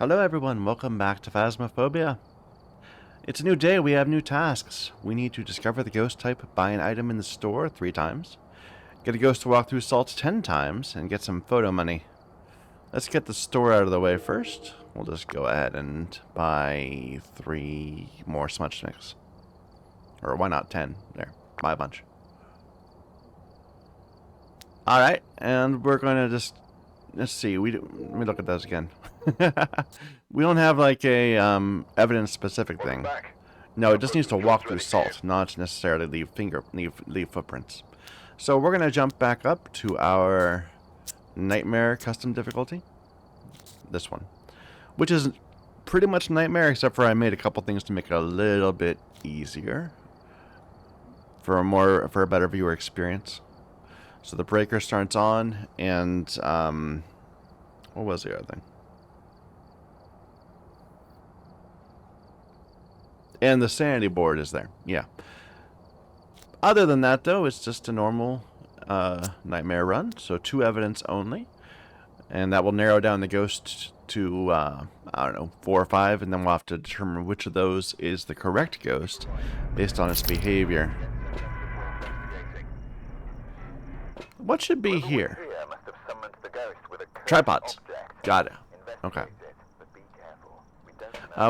Hello everyone, welcome back to Phasmophobia. It's a new day, we have new tasks. We need to discover the ghost type, buy an item in the store 3 times, get a ghost to walk through salt 10 times, and get some photo money. Let's get the store out of the way first. We'll just go ahead and buy 3 more smudge sticks. Or why not 10? There, buy a bunch. Alright, and we're going to just... Let's see, let me look at those again. We don't have like a evidence specific thing. No, it just needs to walk through salt, not necessarily leave footprints. So we're gonna jump back up to our nightmare custom difficulty. This one, which is pretty much nightmare, except for I made a couple things to make it a little bit easier for a better viewer experience. So the breaker starts on, and what was the other thing? And the sanity board is there. Yeah. Other than that, though, it's just a normal nightmare run. So 2 evidence only. And that will narrow down the ghost to, I don't know, 4 or 5. And then we'll have to determine which of those is the correct ghost based on its behavior. What should be here? Tripods. Got it. Okay.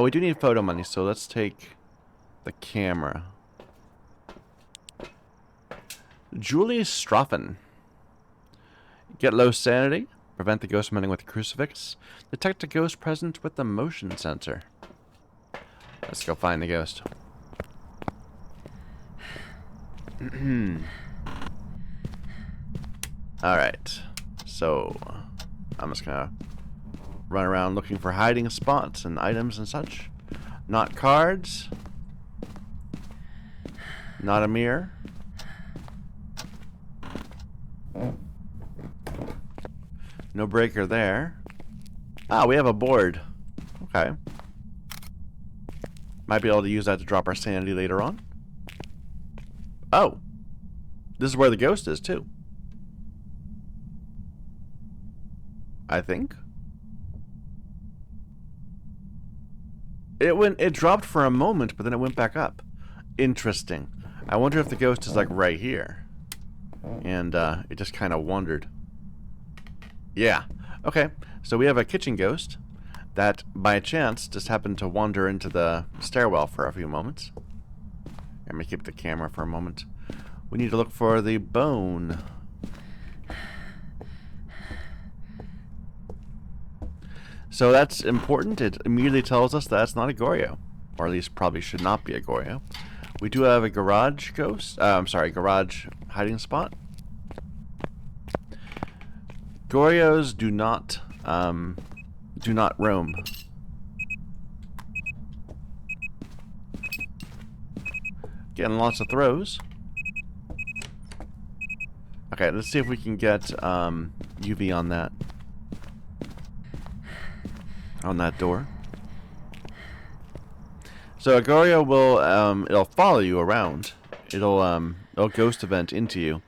We do need photo money, so let's take the camera. Julie Stroffen. Get low sanity. Prevent the ghost running with a crucifix. Detect a ghost present with the motion sensor. Let's go find the ghost. Alright. So, I'm just gonna run around looking for hiding spots and items and such. Not cards. Not a mirror. No breaker there. Ah, we have a board. Okay. Might be able to use that to drop our sanity later on. Oh. This is where the ghost is, too. I think. It dropped for a moment, but then it went back up. Interesting. I wonder if the ghost is like right here. And it just kind of wandered. Yeah. Okay. So we have a kitchen ghost that by chance just happened to wander into the stairwell for a few moments. Let me keep the camera for a moment. We need to look for the bone. So that's important. It immediately tells us that's not a Goryo. Or at least probably should not be a Goryo. We do have a garage ghost. Garage hiding spot. Goryos do not roam. Getting lots of throws. Okay, let's see if we can get UV on that. On that door. So a Goryo will it'll follow you around. It'll ghost event into you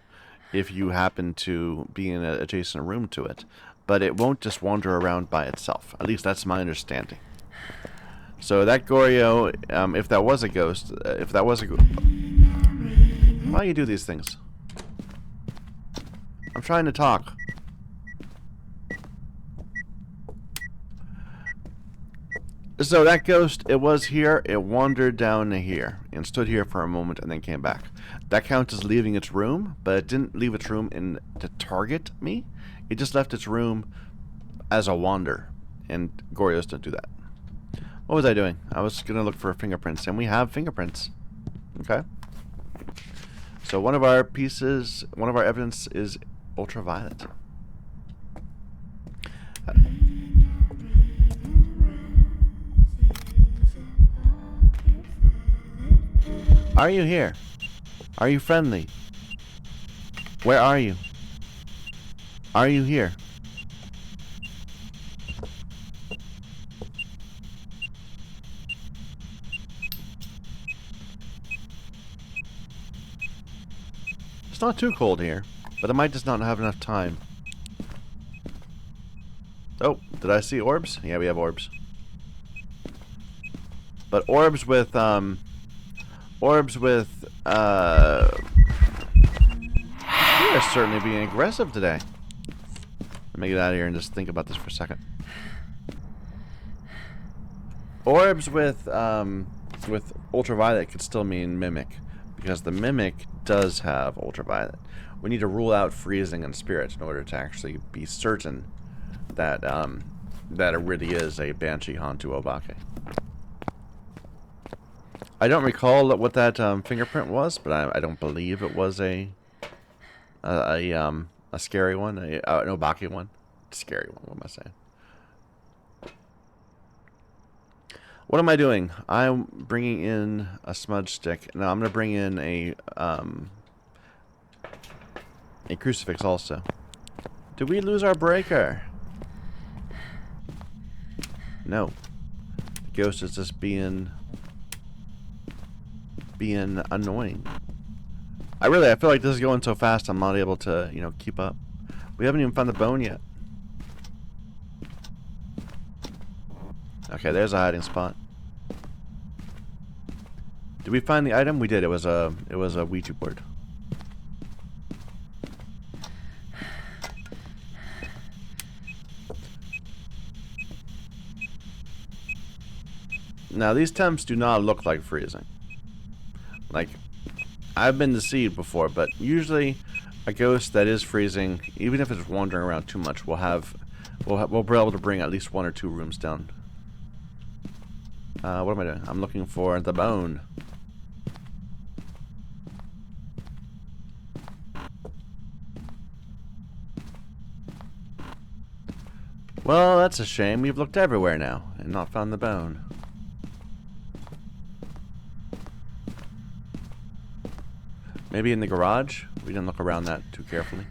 if you happen to be in an adjacent room to it. But it won't just wander around by itself. At least that's my understanding. So that Goryo, if that was a ghost, why do you do these things? I'm trying to talk. So that ghost, it was here, it wandered down to here, and stood here for a moment and then came back. That counts as leaving its room, but it didn't leave its room to target me. It just left its room as a wander, and Goryos don't do that. What was I doing? I was going to look for fingerprints, and we have fingerprints. Okay. So one of our evidence is ultraviolet. Are you here? Are you friendly? Where are you? Are you here? It's not too cold here, but I might just not have enough time. Oh, did I see orbs? Yeah, we have orbs. But orbs with we are certainly being aggressive today. Let me get out of here and just think about this for a second. Orbs with ultraviolet could still mean mimic, because the mimic does have ultraviolet. We need to rule out freezing and spirit in order to actually be certain that that it really is a Banshee Hantu Obake. I don't recall what that fingerprint was, but I don't believe it was a scary one, an Obake one. Scary one, what am I saying? What am I doing? I'm bringing in a smudge stick. Now I'm going to bring in a crucifix also. Did we lose our breaker? No. The ghost is just being annoying. I feel like this is going so fast I'm not able to, you know, keep up. We haven't even found the bone yet. Okay, there's a hiding spot. Did we find the item? We did. It was a Ouija board. Now these temps do not look like freezing. Like, I've been deceived before, but usually a ghost that is freezing, even if it's wandering around too much, we'll be able to bring at least 1 or 2 rooms down. What am I doing? I'm looking for the bone. Well, that's a shame. We've looked everywhere now and not found the bone. Maybe in the garage? We didn't look around that too carefully.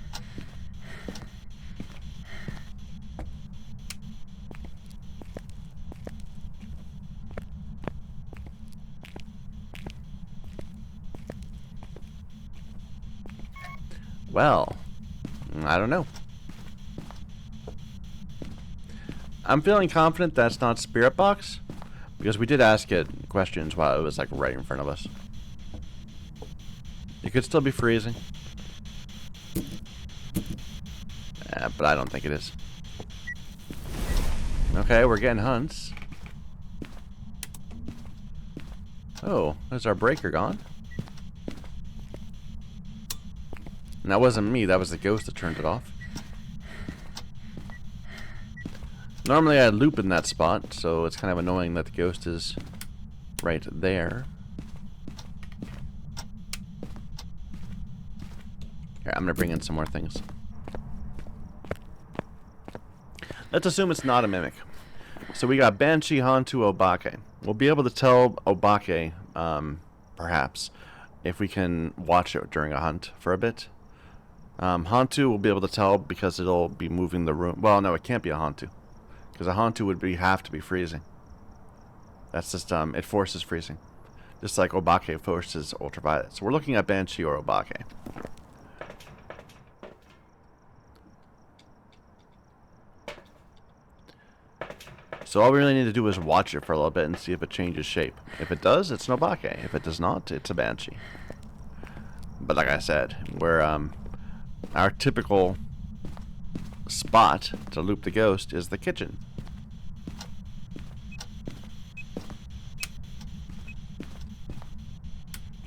Well, I don't know. I'm feeling confident that's not Spirit Box, because we did ask it questions while it was like right in front of us. It could still be freezing. But I don't think it is. Okay, we're getting hunts. Oh, there's our breaker gone. And that wasn't me, that was the ghost that turned it off. Normally I loop in that spot, so it's kind of annoying that the ghost is right there. Here, I'm gonna bring in some more things. Let's assume it's not a mimic. So we got Banshee Hantu Obake. We'll be able to tell Obake, perhaps, if we can watch it during a hunt for a bit. Hantu will be able to tell because it'll be moving the room. Well, no, it can't be a Hantu, because a Hantu would have to be freezing. That's just it forces freezing, just like Obake forces ultraviolet. So we're looking at Banshee or Obake. So all we really need to do is watch it for a little bit and see if it changes shape. If it does, it's an Obake. If it does not, it's a Banshee. But like I said, we're our typical spot to loop the ghost is the kitchen.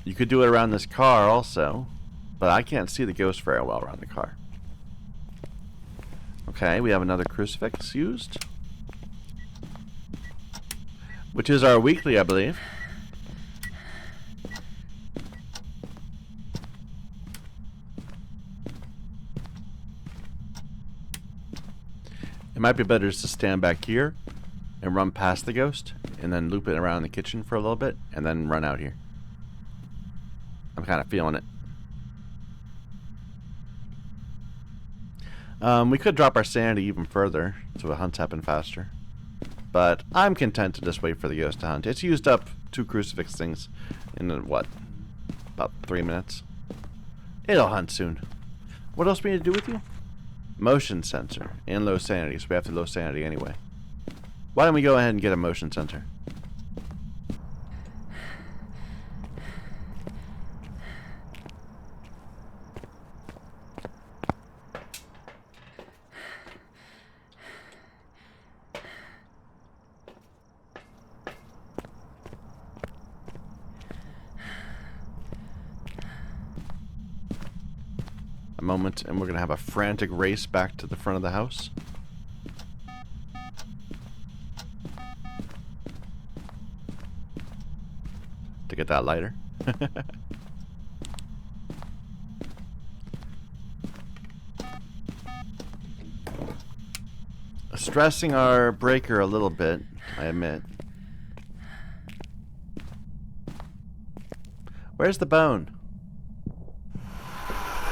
You could do it around this car also, but I can't see the ghost very well around the car. Okay, we have another crucifix used, which is our weekly, I believe. It might be better just to stand back here and run past the ghost and then loop it around the kitchen for a little bit and then run out here. I'm kind of feeling it. We could drop our sanity even further so the hunts happen faster. But I'm content to just wait for the ghost to hunt. It's used up 2 crucifix things in, what, about 3 minutes. It'll hunt soon. What else we need to do with you? Motion sensor and low sanity, so we have to low sanity anyway. Why don't we go ahead and get a motion sensor? moment, and we're going to have a frantic race back to the front of the house. To get that lighter. Stressing our breaker a little bit, I admit. Where's the bone?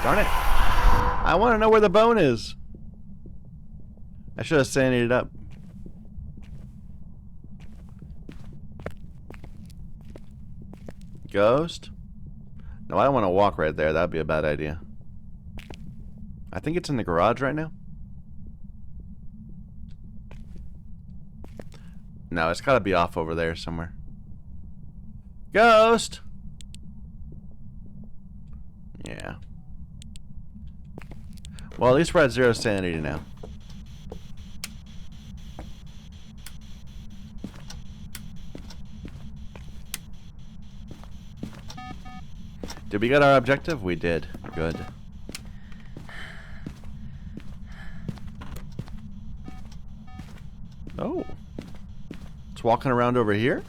Darn it. I want to know where the bone is. I should have sanded it up. Ghost? No, I don't want to walk right there. That'd be a bad idea. I think it's in the garage right now. No, it's got to be off over there somewhere. Ghost! Yeah. Well, at least we're at 0 sanity now. Did we get our objective? We did. Good. Oh. It's walking around over here?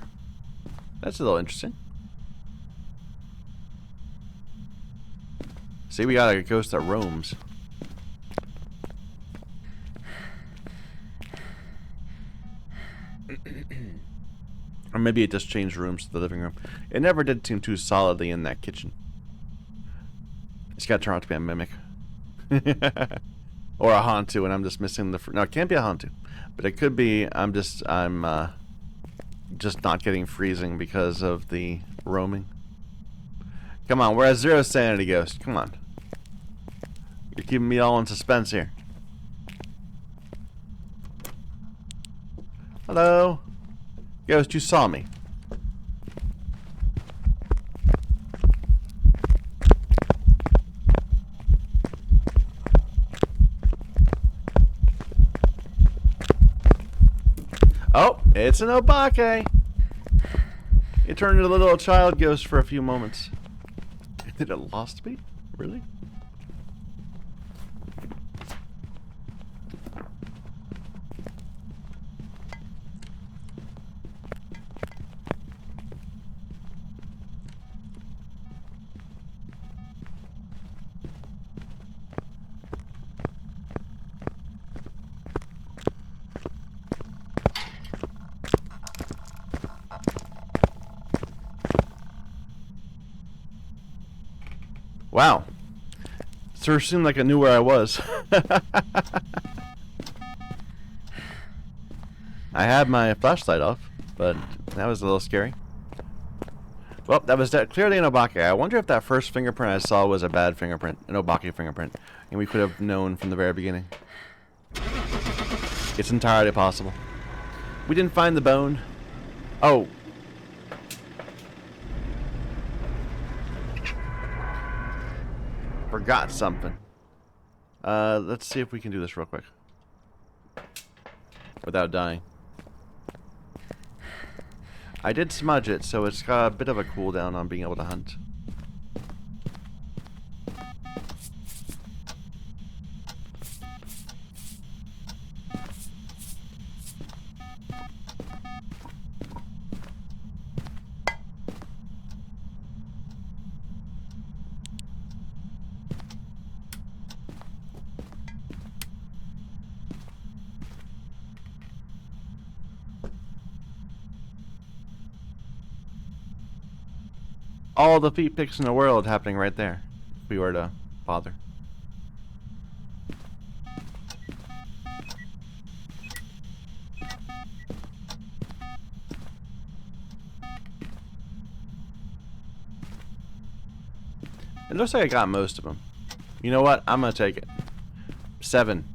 That's a little interesting. See, we got a ghost that roams. Or maybe it just changed rooms to the living room. It never did seem too solidly in that kitchen. It's got to turn out to be a mimic. Or a Hantu, and I'm just missing the... No, it can't be a Hantu. But it could be I'm just not getting freezing because of the roaming. Come on, we're at 0 sanity, Ghost. Come on. You're keeping me all in suspense here. Hello? Ghost, you saw me. Oh, it's an Obake. It turned into a little child ghost for a few moments. Did it lost me? Really? Wow. Sure seemed like I knew where I was. I had my flashlight off, but that was a little scary. Well, that was clearly an Obake. I wonder if that first fingerprint I saw was a bad fingerprint, an Obake fingerprint, and we could have known from the very beginning. It's entirely possible. We didn't find the bone. Oh. Forgot something. Let's see if we can do this real quick. Without dying. I did smudge it, so it's got a bit of a cooldown on being able to hunt. All the feet pics in the world happening right there, if we were to bother. It looks like I got most of them. You know what? I'm gonna take it. 7.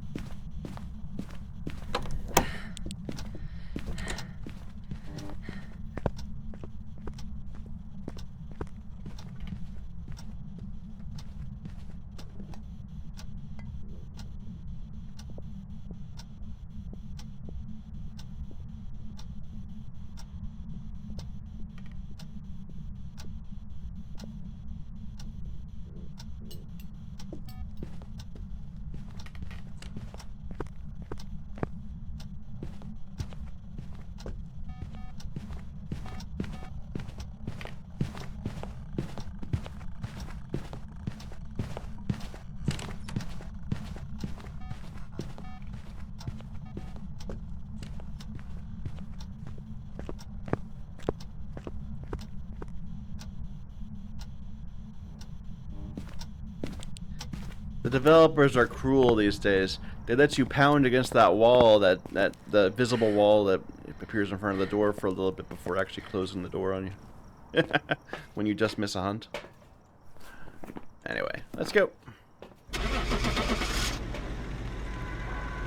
developers are cruel these days. They let you pound against that wall, that the visible wall that appears in front of the door for a little bit before actually closing the door on you. When you just miss a hunt. Anyway, let's go.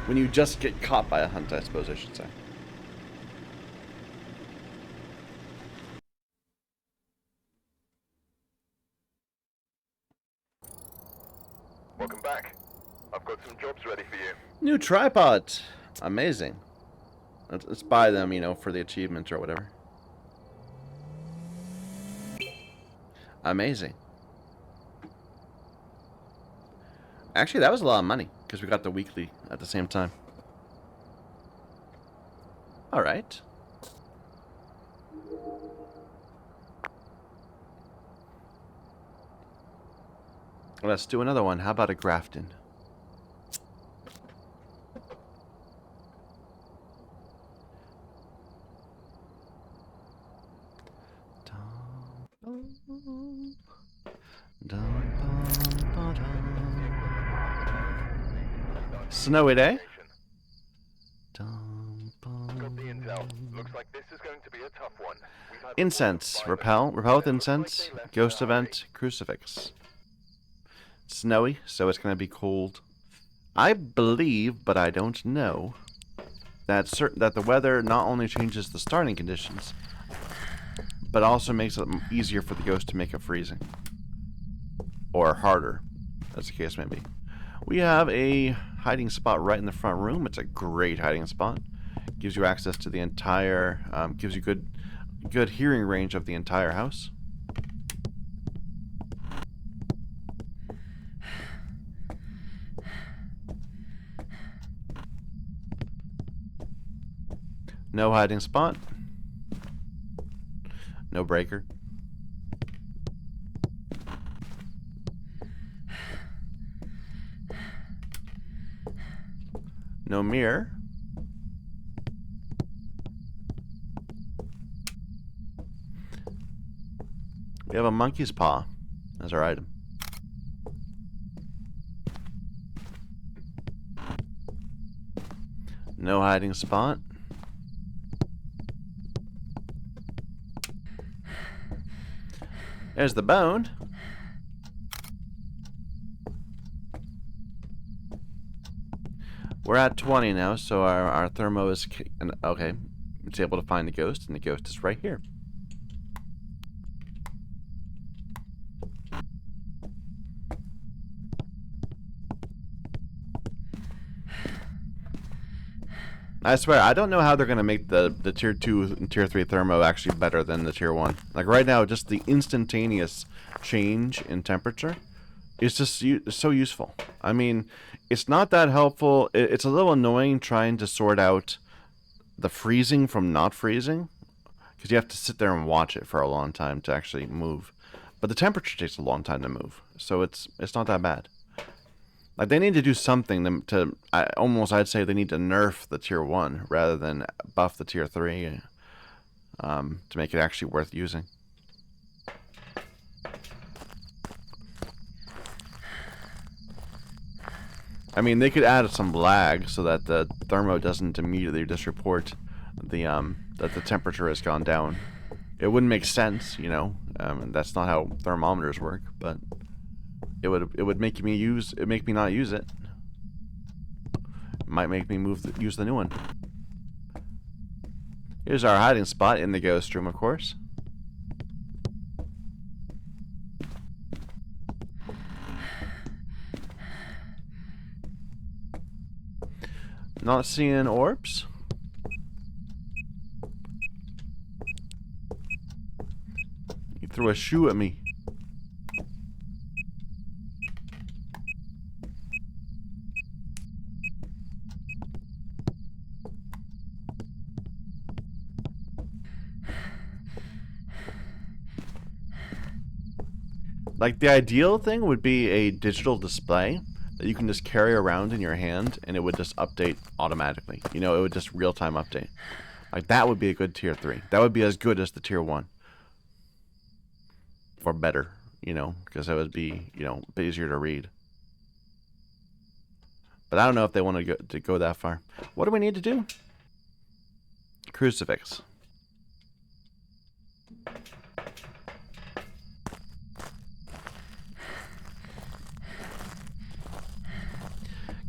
When you just get caught by a hunt, I suppose I should say. Welcome back. I've got some jobs ready for you. New tripod. Amazing. Let's buy them, you know, for the achievement or whatever. Amazing. Actually, that was a lot of money, because we got the weekly at the same time. Alright. Let's do another one. How about a Grafton? Snowy day. Got the intel. Looks like this is going to be a tough one. Incense. Repel with incense. Ghost event. Crucifix. Snowy, so it's going to be cold. I believe, but I don't know, that the weather not only changes the starting conditions, but also makes it easier for the ghost to make it freezing. Or harder, as the case may be. We have a hiding spot right in the front room. It's a great hiding spot. Gives you access to the entire, gives you good hearing range of the entire house. No hiding spot. No breaker. No mirror. We have a monkey's paw as our item. No hiding spot. There's the bone. We're at 20 now, so our thermo is... Okay, it's able to find the ghost, and the ghost is right here. I swear, I don't know how they're going to make the Tier 2 and Tier 3 thermo actually better than the Tier 1. Like, right now, just the instantaneous change in temperature is just so useful. I mean, it's not that helpful. It's a little annoying trying to sort out the freezing from not freezing, because you have to sit there and watch it for a long time to actually move. But the temperature takes a long time to move, so it's not that bad. Like, they need to do something to I'd say they need to nerf the Tier 1 rather than buff the Tier 3 to make it actually worth using. I mean, they could add some lag so that the thermo doesn't immediately just report that the temperature has gone down. It wouldn't make sense, you know. That's not how thermometers work, but it would make me not use it. It might make me use the new one. Here's our hiding spot in the ghost room, of course. Not seeing orbs. You threw a shoe at me. Like, the ideal thing would be a digital display that you can just carry around in your hand and it would just update automatically. You know, it would just real-time update. Like, that would be a good Tier 3. That would be as good as the Tier 1. Or better, you know, because it would be, you know, a bit easier to read. But I don't know if they want to go that far. What do we need to do? Crucifix.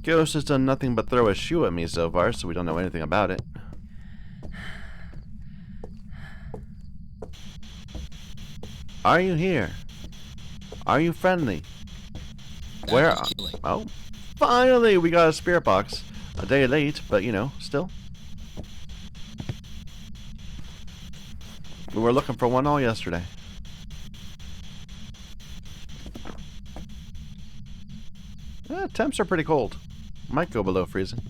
Ghost has done nothing but throw a shoe at me so far, so we don't know anything about it. Are you here? Are you friendly? Where are... Oh, finally we got a spirit box. A day late, but you know, still. We were looking for one all yesterday. Temps are pretty cold. Might go below freezing.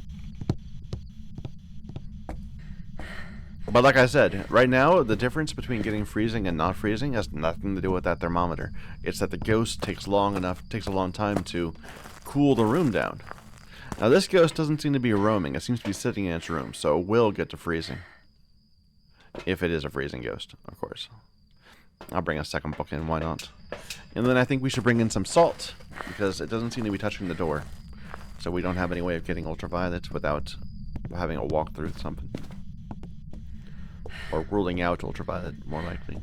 But like I said, right now, the difference between getting freezing and not freezing has nothing to do with that thermometer. It's that the ghost takes a long time to cool the room down. Now this ghost doesn't seem to be roaming. It seems to be sitting in its room, so it will get to freezing. If it is a freezing ghost, of course. I'll bring a second book in, why not? And then I think we should bring in some salt, because it doesn't seem to be touching the door. So we don't have any way of getting ultraviolet without having a walk through something. Or ruling out ultraviolet, more likely.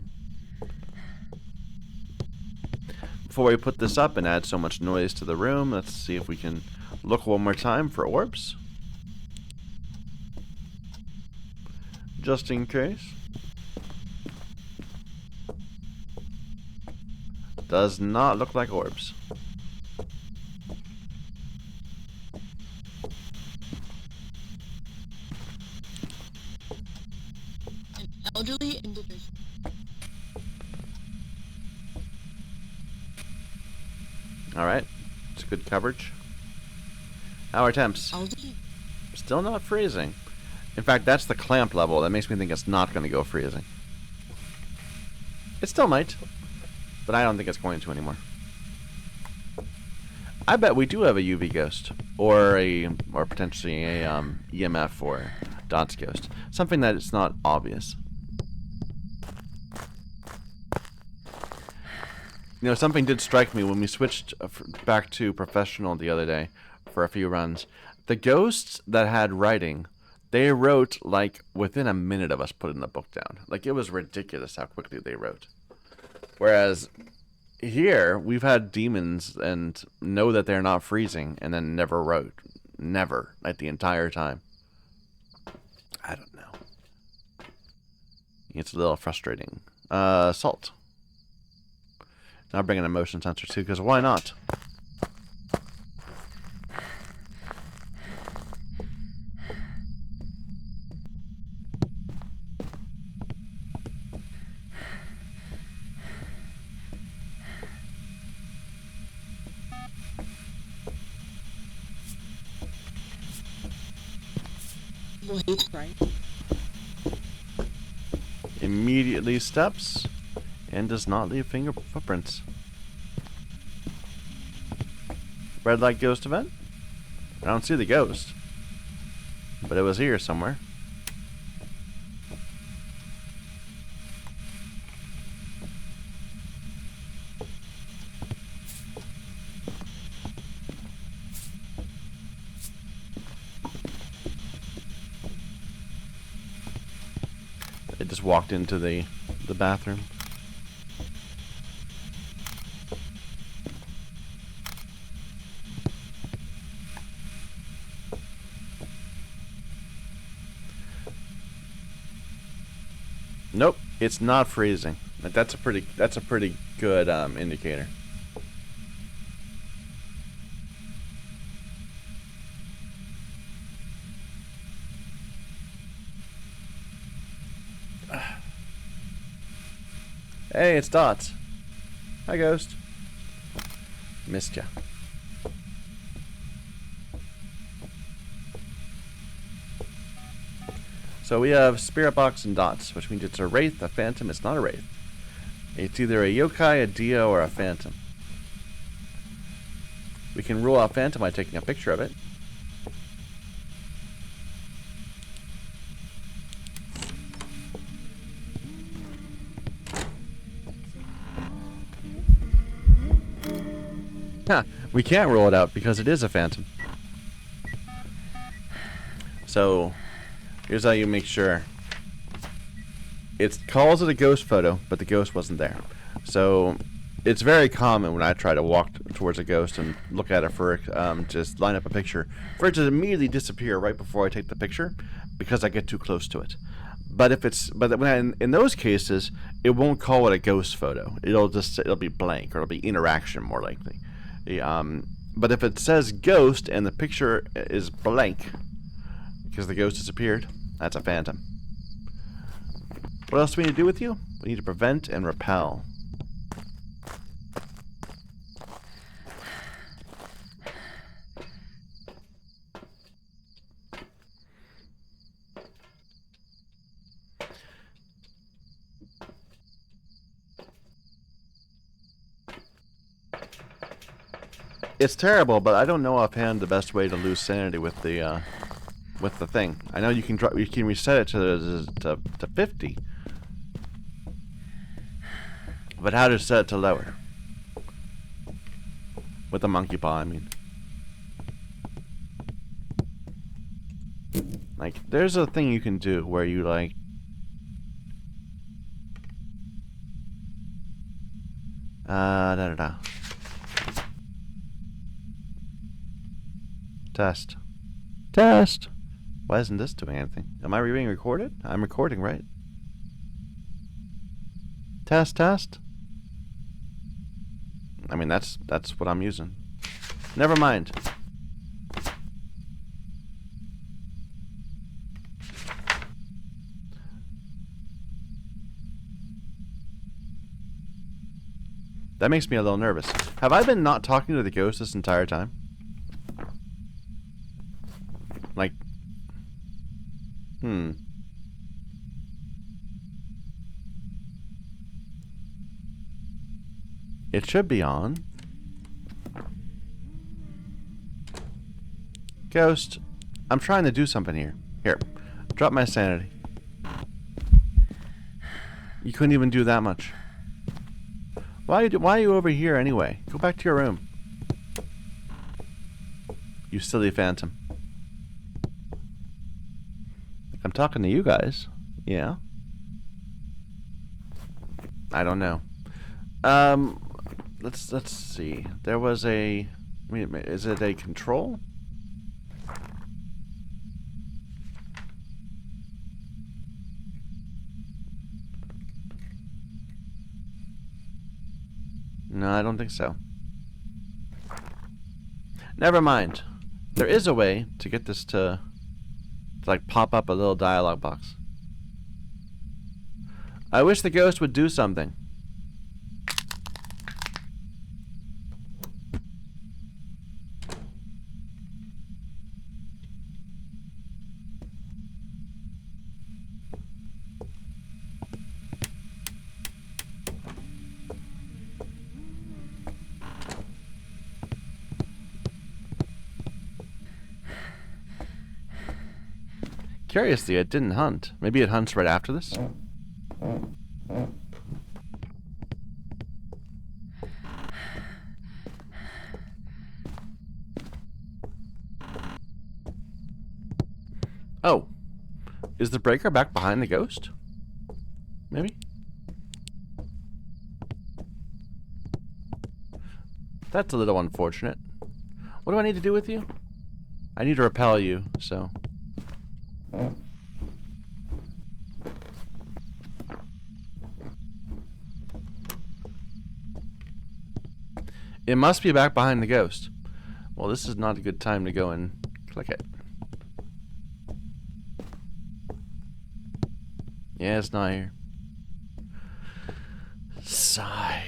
Before we put this up and add so much noise to the room, let's see if we can look one more time for orbs. Just in case. Does not look like orbs. An elderly individual. Alright. It's good coverage. How are temps? Elderly. Still not freezing. In fact, that's the clamp level. That makes me think it's not going to go freezing. It still might. But I don't think it's going to anymore. I bet we do have a UV ghost. Or potentially a EMF or dots ghost. Something that is not obvious. You know, something did strike me when we switched back to professional the other day for a few runs. The ghosts that had writing, they wrote like within a minute of us putting the book down. Like it was ridiculous how quickly they wrote. Whereas here we've had demons and know that they're not freezing and then never wrote. Never. Like the entire time. I don't know. It's a little frustrating. Salt. I'll bring in a motion sensor too, because why not? People hate Sprite. Immediately steps and does not leave footprints. Red light ghost event? I don't see the ghost, but it was here somewhere. It just walked into the bathroom. Nope, it's not freezing. That's a pretty good indicator. Hey, it's Dots. Hi, Ghost. Missed ya. So we have Spirit Box and Dots, which means it's a Wraith, a Phantom. It's not a Wraith. It's either a Yokai, a Dio, or a Phantom. We can rule out Phantom by taking a picture of it. Huh, we can't rule it out because it is a Phantom. So here's how you make sure. It calls it a ghost photo, but the ghost wasn't there. So it's very common when I try to walk towards a ghost and look at it for just line up a picture, for it to immediately disappear right before I take the picture because I get too close to it. But in those cases, it won't call it a ghost photo. It'll be blank, or it'll be interaction more likely. But if it says ghost and the picture is blank because the ghost disappeared, that's a phantom. What else do we need to do with you? We need to prevent and repel. It's terrible, but I don't know offhand the best way to lose sanity with the thing. I know you can reset it to 50. But how to set it to lower? With the monkey paw, I mean. Like, there's a thing you can do where you, like... Test. Test! Why isn't this doing anything? Am I being recorded? I'm recording, right? Test, test? I mean, that's what I'm using. Never mind. That makes me a little nervous. Have I been not talking to the ghost this entire time? Like... It should be on. Ghost, I'm trying to do something here. Here, drop my sanity. You couldn't even do that much. Why are you over here anyway? Go back to your room. You silly phantom. I'm talking to you guys. Yeah. I don't know. Let's see. There was a... Wait a minute. Is it a control? No, I don't think so. Never mind. There is a way to get this to like pop up a little dialogue box. I wish the ghost would do something. Curiously, it didn't hunt. Maybe it hunts right after this? Oh. Is the breaker back behind the ghost? Maybe? That's a little unfortunate. What do I need to do with you? I need to repel you, so... It must be back behind the ghost. Well, this is not a good time to go and click it. Yeah, it's not here. Sigh.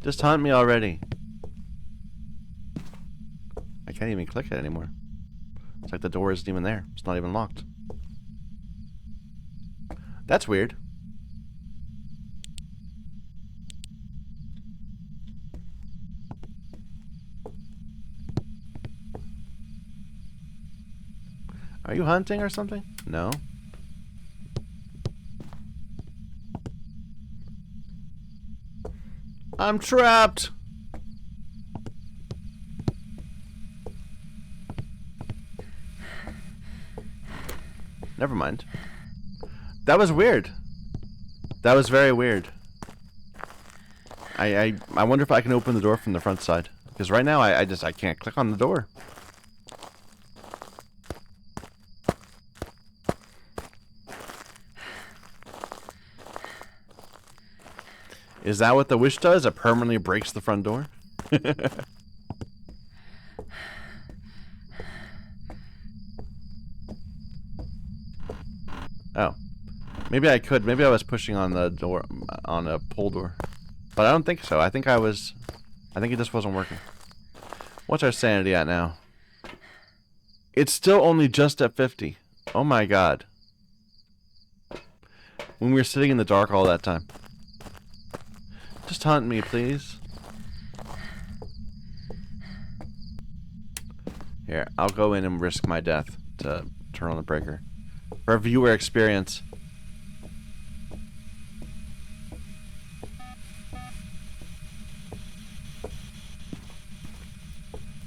Just haunt me already. I can't even click it anymore. It's like the door isn't even there. It's not even locked. That's weird. Are you hunting or something? No. I'm trapped. Never mind. That was weird. That was very weird. I wonder if I can open the door from the front side. Because right now I can't click on the door. Is that what the wish does? It permanently breaks the front door? Oh. Maybe I could. Maybe I was pushing on the door, on a pull door. But I don't think so. I think it just wasn't working. What's our sanity at now? It's still only just at 50. Oh my god. When we were sitting in the dark all that time. Just hunt me, please. Here, I'll go in and risk my death to turn on the breaker. For viewer experience.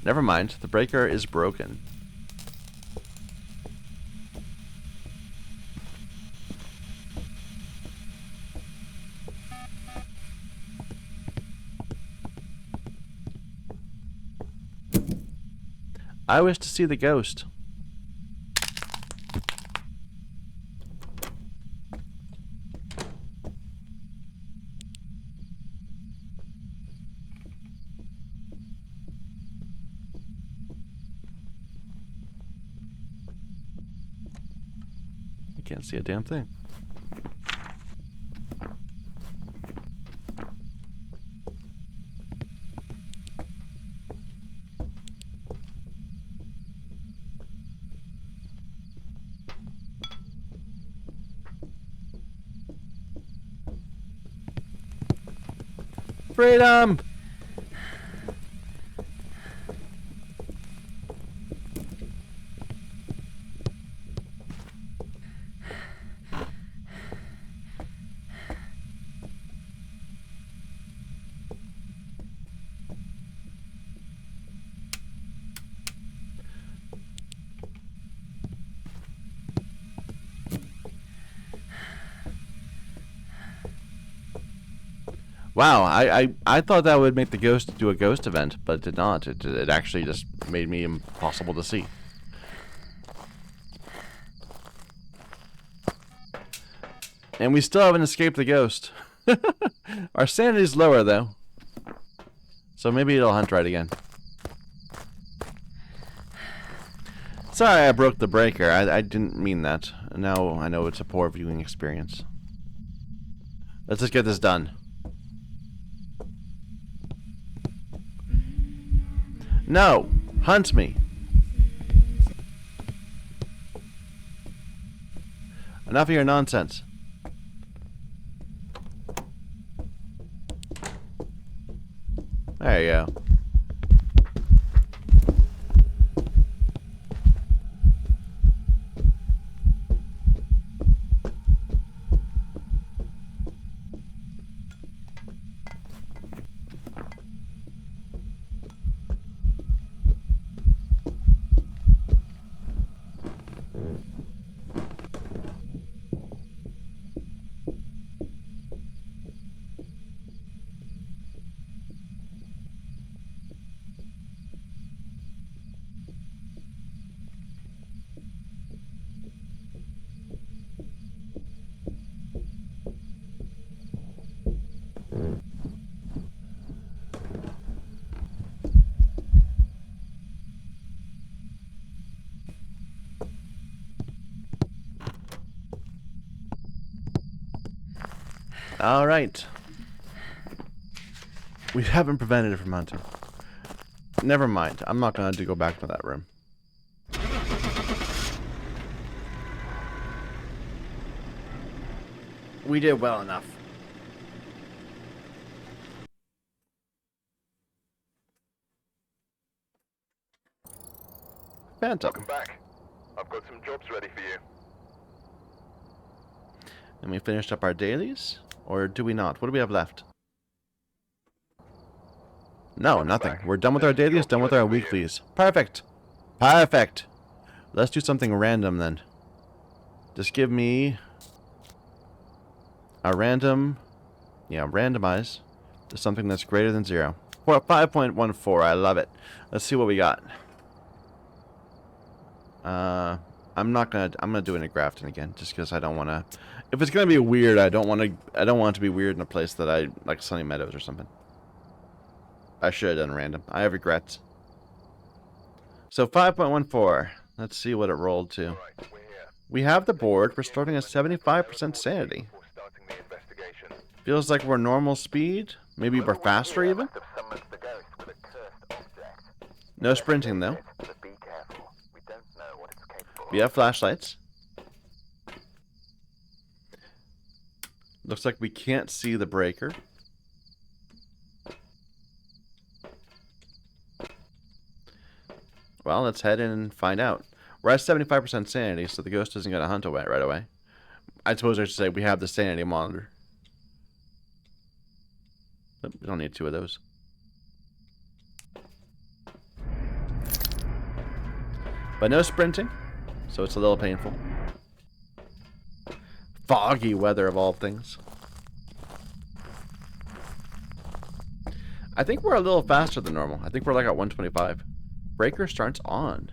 Never mind, the breaker is broken. I wish to see the ghost. I can't see a damn thing. Freedom! Wow, I thought that would make the ghost do a ghost event, but it did not. It actually just made me impossible to see. And we still haven't escaped the ghost. Our sanity's lower, though. So maybe it'll hunt right again. Sorry I broke the breaker. I didn't mean that. Now I know it's a poor viewing experience. Let's just get this done. No! Hunt me! Enough of your nonsense. There you go. Alright. We haven't prevented it from hunting. Never mind. I'm not going to go back to that room. We did well enough. Phantom. Welcome back. I've got some jobs ready for you. And we finished up our dailies? Or do we not? What do we have left? No, nothing. We're done with our dailies, done with our weeklies. Perfect. Perfect. Let's do something random then. Just give me a random, yeah, randomize to something that's greater than 0. 5.14, I love it. Let's see what we got. I'm gonna do it in Grafton again, just because I don't want to. If it's gonna be weird, I don't want it to be weird in a place that I like, Sunny Meadows or something. I should have done random. I have regrets. So 5.14. Let's see what it rolled to. We have the board. We're starting at 75% sanity. Feels like we're normal speed. Maybe we're faster even. No sprinting though. We have flashlights. Looks like we can't see the breaker. Well, let's head in and find out. We're at 75% sanity, so the ghost isn't going to hunt away right away. I suppose I should say we have the sanity monitor. But we don't need 2 of those. But no sprinting, so it's a little painful. Foggy weather of all things. I think we're a little faster than normal. I think we're like at 125. Breaker starts on.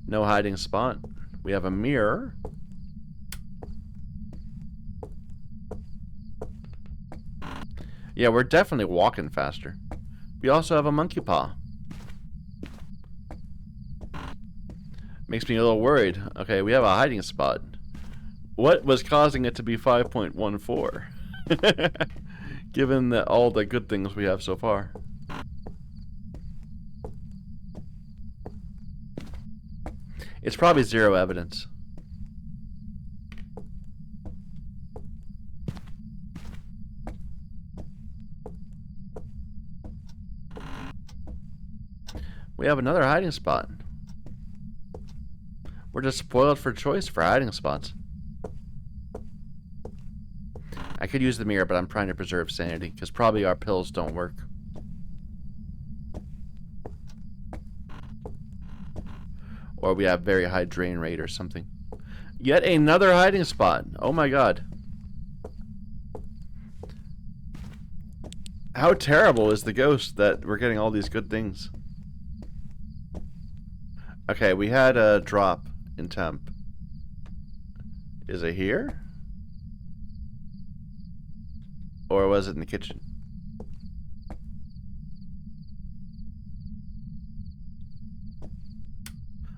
No hiding spot. We have a mirror. Yeah, we're definitely walking faster. We also have a monkey paw. Makes me a little worried. Okay, we have a hiding spot. What was causing it to be 5.14? Given that all the good things we have so far. It's probably 0 evidence. We have another hiding spot. We're just spoiled for choice for hiding spots. I could use the mirror, but I'm trying to preserve sanity, because probably our pills don't work. Or we have very high drain rate or something. Yet another hiding spot. Oh my god. How terrible is the ghost that we're getting all these good things? Okay, we had a drop in temp. Is it here? Or was it in the kitchen?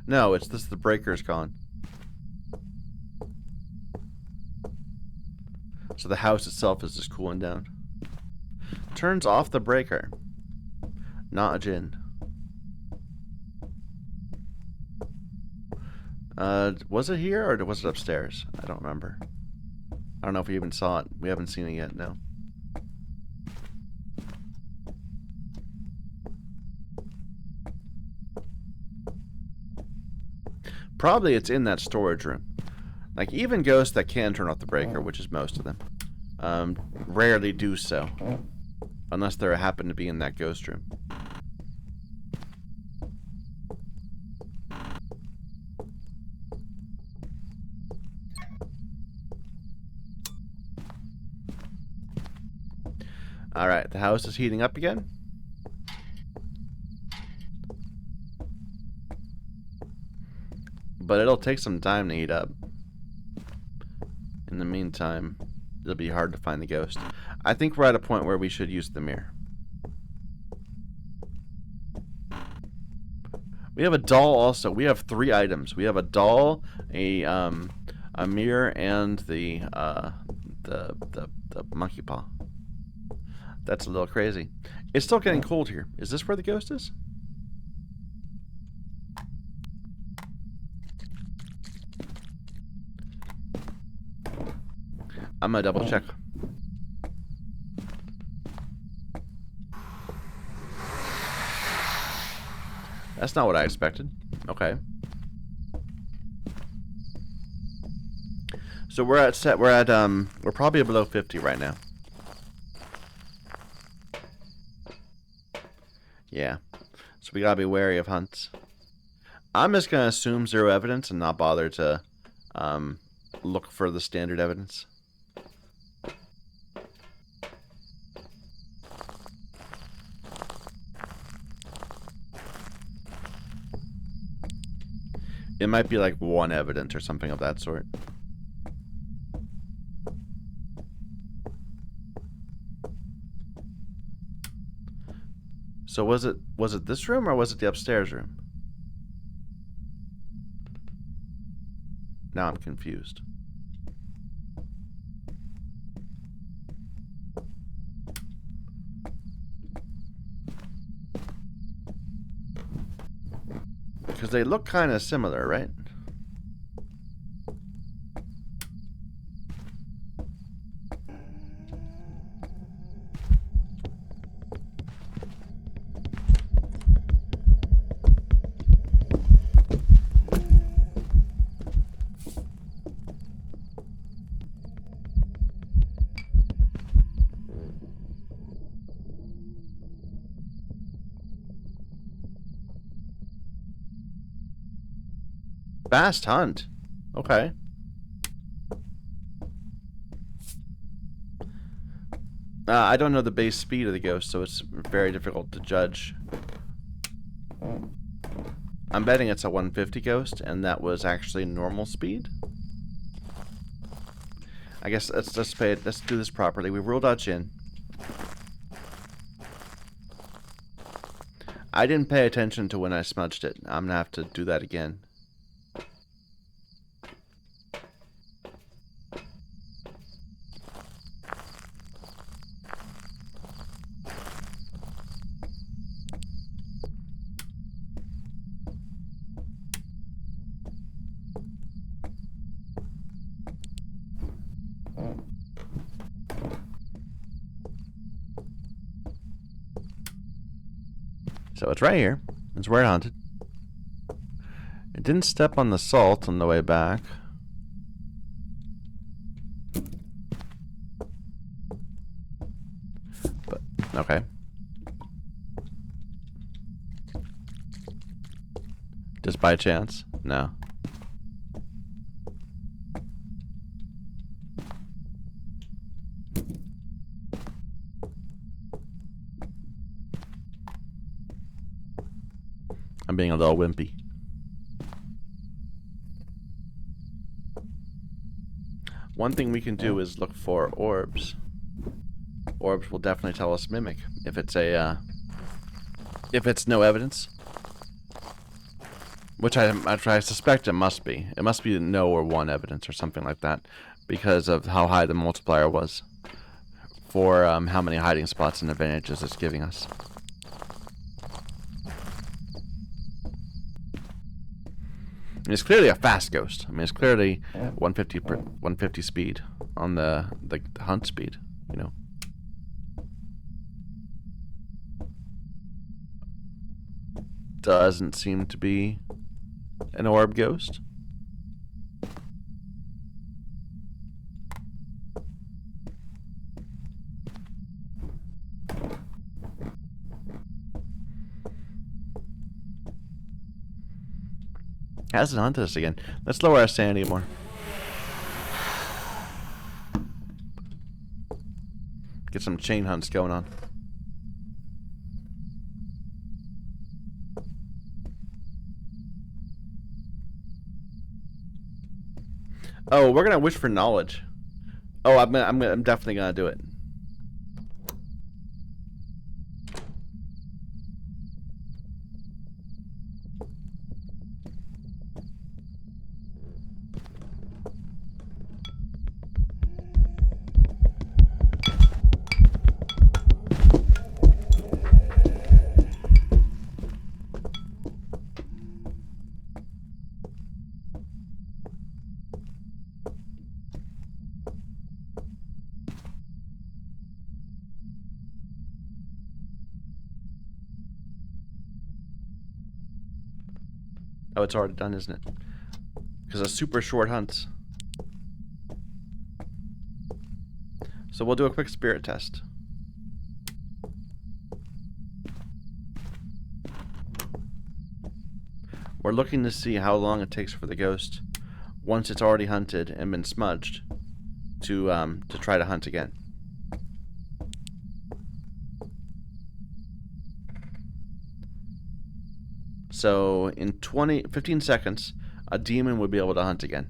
No, it's this. The breaker's gone. So the house itself is just cooling down. Turns off the breaker. Not a djinn. Was it here or was it upstairs? I don't remember. I don't know if we even saw it. We haven't seen it yet, no. Probably it's in that storage room. Like, even ghosts that can turn off the breaker, which is most of them, rarely do so. Unless they happen to be in that ghost room. Alright, the house is heating up again. But it'll take some time to heat up. In the meantime, it'll be hard to find the ghost. I think we're at a point where we should use the mirror. We have a doll also. We have 3 items. We have a doll, a mirror, and the monkey paw. That's a little crazy. It's still getting cold here. Is this where the ghost is? I'm gonna double check. That's not what I expected. Okay. So we're probably below 50 right now. Yeah. So we gotta be wary of hunts. I'm just gonna assume zero evidence and not bother to look for the standard evidence. It might be like one evidence or something of that sort. So was it this room or was it the upstairs room? Now I'm confused. Because they look kind of similar, right? Fast hunt. Okay. I don't know the base speed of the ghost, so it's very difficult to judge. I'm betting it's a 150 ghost, and that was actually normal speed. I guess let's do this properly. We ruled out Jin. I didn't pay attention to when I smudged it. I'm gonna have to do that again. So it's right here. It's where it hunted. It didn't step on the salt on the way back. But, okay. Just by chance? No. I'm being a little wimpy. One thing we can do is look for orbs. Orbs will definitely tell us mimic if it's a if it's no evidence, which I suspect it must be. It must be no or one evidence or something like that, because of how high the multiplier was for how many hiding spots and advantages it's giving us. It's clearly a fast ghost. I mean, it's clearly 150 speed on the hunt speed, you know. Doesn't seem to be an orb ghost. Hasn't hunted us again. Let's lower our sanity more. Get some chain hunts going on. Oh, we're gonna wish for knowledge. Oh, I'm definitely gonna do it. Oh, it's already done, isn't it? Because of super short hunts. So we'll do a quick spirit test. We're looking to see how long it takes for the ghost, once it's already hunted and been smudged, to try to hunt again. So in 15 seconds, a demon would be able to hunt again.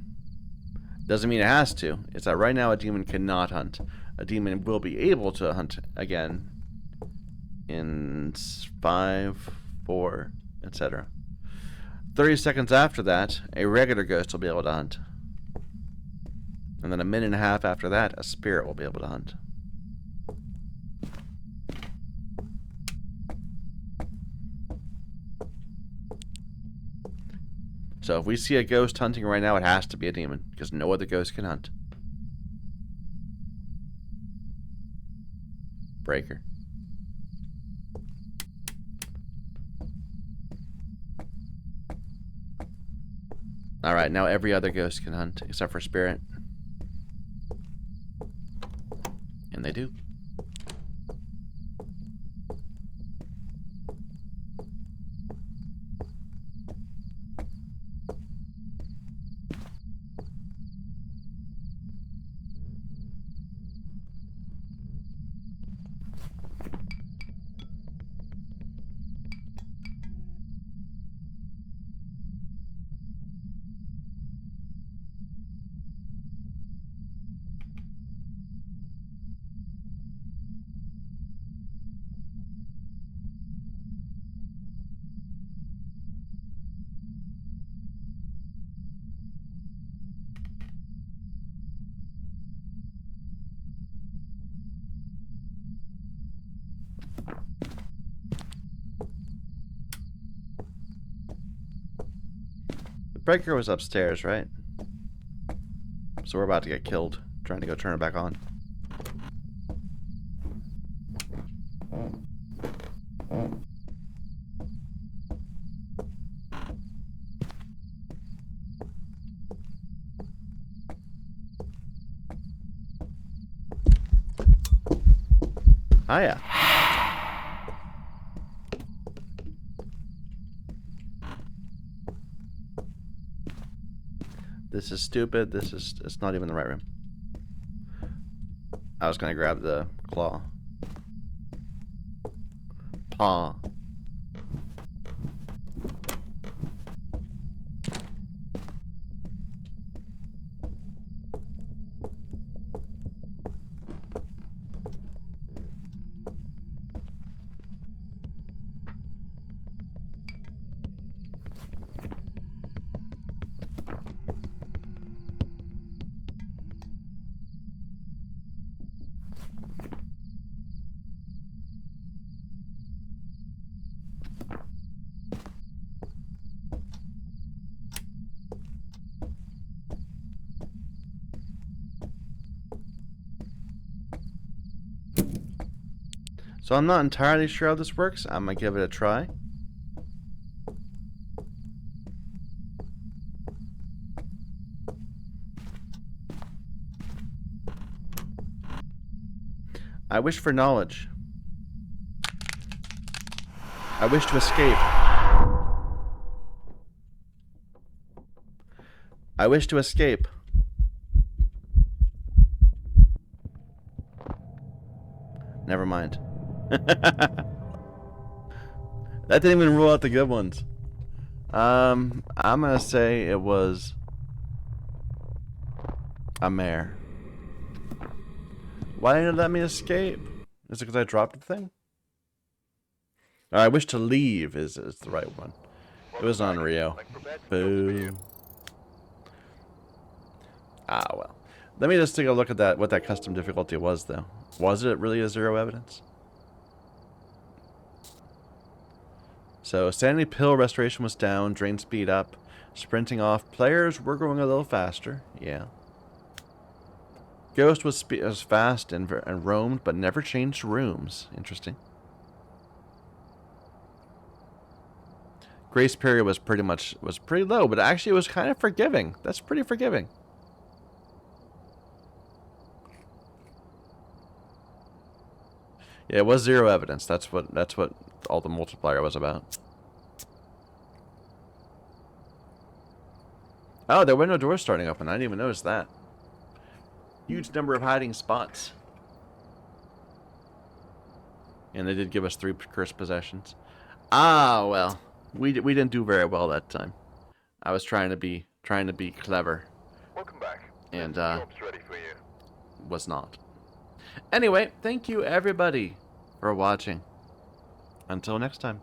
Doesn't mean it has to. It's that right now a demon cannot hunt. A demon will be able to hunt again in 5, 4, etc. 30 seconds after that, a regular ghost will be able to hunt. And then a minute and a half after that, a spirit will be able to hunt. So if we see a ghost hunting right now, it has to be a demon, because no other ghost can hunt. Breaker. Alright, now every other ghost can hunt, except for spirit. And they do. The breaker was upstairs, right? So we're about to get killed, trying to go turn it back on. Hiya. This is stupid. It's not even the right room. I was gonna grab the claw. Paw. So I'm not entirely sure how this works. I'm gonna give it a try. I wish for knowledge. I wish to escape. I wish to escape. Never mind. That didn't even rule out the good ones. I'm gonna say it was a mare. Why didn't it let me escape? Is it because I dropped the thing? I wish to leave is the right one. It was on Rio. Boo. Ah, well. Let me just take a look at that. What that custom difficulty was, though. Was it really a 0 evidence? So, sanity pill restoration was down, drain speed up, sprinting off. Players were going a little faster. Yeah. Ghost was fast and roamed, but never changed rooms. Interesting. Grace period was pretty low, but actually it was kind of forgiving. That's pretty forgiving. Yeah, it was 0 evidence. That's what all the multiplier was about. Oh, there were no doors starting open. I didn't even notice that. Huge number of hiding spots. And they did give us 3 cursed possessions. Ah, well. We didn't do very well that time. I was trying to be clever. Welcome back. And Jobs ready for you. was not. Anyway, thank you everybody for watching. Until next time.